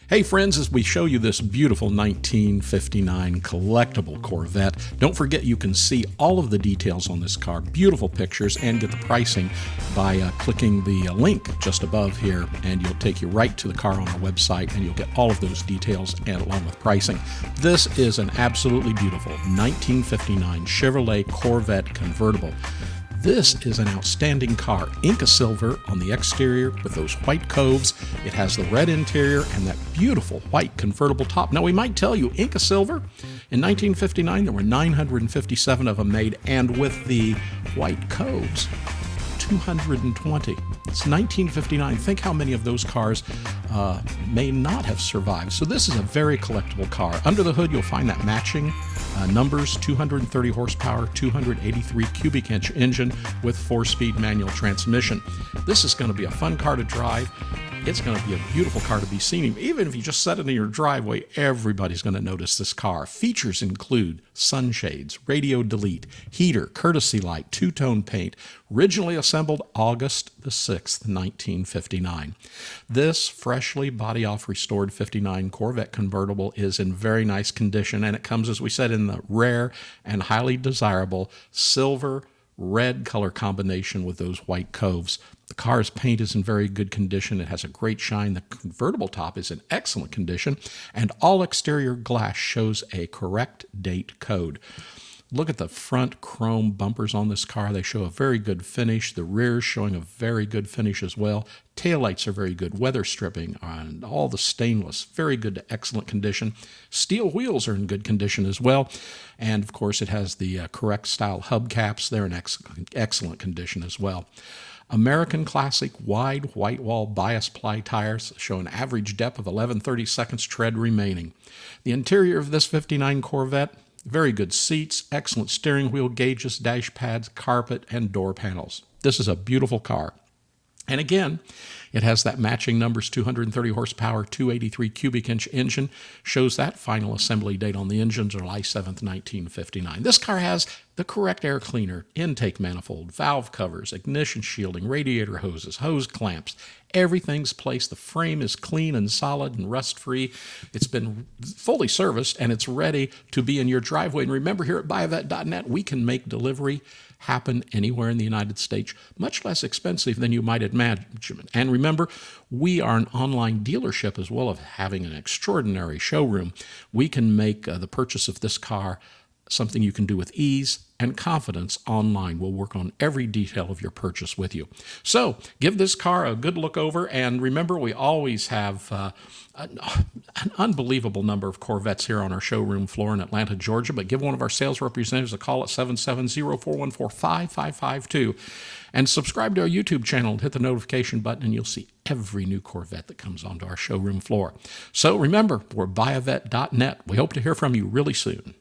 Hey friends, as we show you this beautiful 1959 collectible Corvette, don't forget you can see all of the details on this car, beautiful pictures, and get the pricing by clicking the link just above here, and you'll take you right to the car on the website, and you'll get all of those details and along with pricing. This is an absolutely beautiful 1959 Chevrolet Corvette Convertible. This is an outstanding car, Inca Silver on the exterior with those white coves. It has the red interior and that beautiful white convertible top. Now, we might tell you, Inca Silver, in 1959, there were 957 of them made, and with the white coves, 220. It's 1959. Think how many of those cars may not have survived. So this is a very collectible car. Under the hood, you'll find that matching numbers, 230 horsepower, 283 cubic inch engine with 4-speed manual transmission. This is going to be a fun car to drive. It's going to be a beautiful car to be seen. Even if you just set it in your driveway, everybody's going to notice this car. Features include sunshades, radio delete, heater, courtesy light, two-tone paint, originally assembled August the 6th, 1959. This freshly body-off restored 59 Corvette Convertible is in very nice condition, and it comes, as we said, in the rare and highly desirable silver red color combination with those white coves. The car's paint is in very good condition. It has a great shine. The convertible top is in excellent condition, and all exterior glass shows a correct date code. Look at the front chrome bumpers on this car. They show a very good finish. The rear is showing a very good finish as well. Taillights are very good. Weather stripping and all the stainless, very good to excellent condition. Steel wheels are in good condition as well. And of course, it has the correct style hubcaps. They're in excellent condition as well. American Classic wide whitewall bias-ply tires show an average depth of 11/32 tread remaining. The interior of this 59 Corvette, very good seats, excellent steering wheel gauges, dash pads, carpet, and door panels. This is a beautiful car. And again, it has that matching numbers, 230 horsepower, 283 cubic inch engine. Shows that final assembly date on the engine, July 7th, 1959. This car has the correct air cleaner, intake manifold, valve covers, ignition shielding, radiator hoses, hose clamps. Everything's placed. The frame is clean and solid and rust-free. It's been fully serviced, and it's ready to be in your driveway. And remember, here at bias-ply.net, we can make delivery happen anywhere in the United States, much less expensive than you might imagine. And remember, we are an online dealership as well as having an extraordinary showroom. We can make the purchase of this car something you can do with ease and confidence online. We'll work on every detail of your purchase with you. So give this car a good look over, and remember, we always have an unbelievable number of Corvettes here on our showroom floor in Atlanta, Georgia, but give one of our sales representatives a call at 770-414-5552 and subscribe to our YouTube channel and hit the notification button, and you'll see every new Corvette that comes onto our showroom floor. So remember, we're bias-ply.net. We hope to hear from you really soon.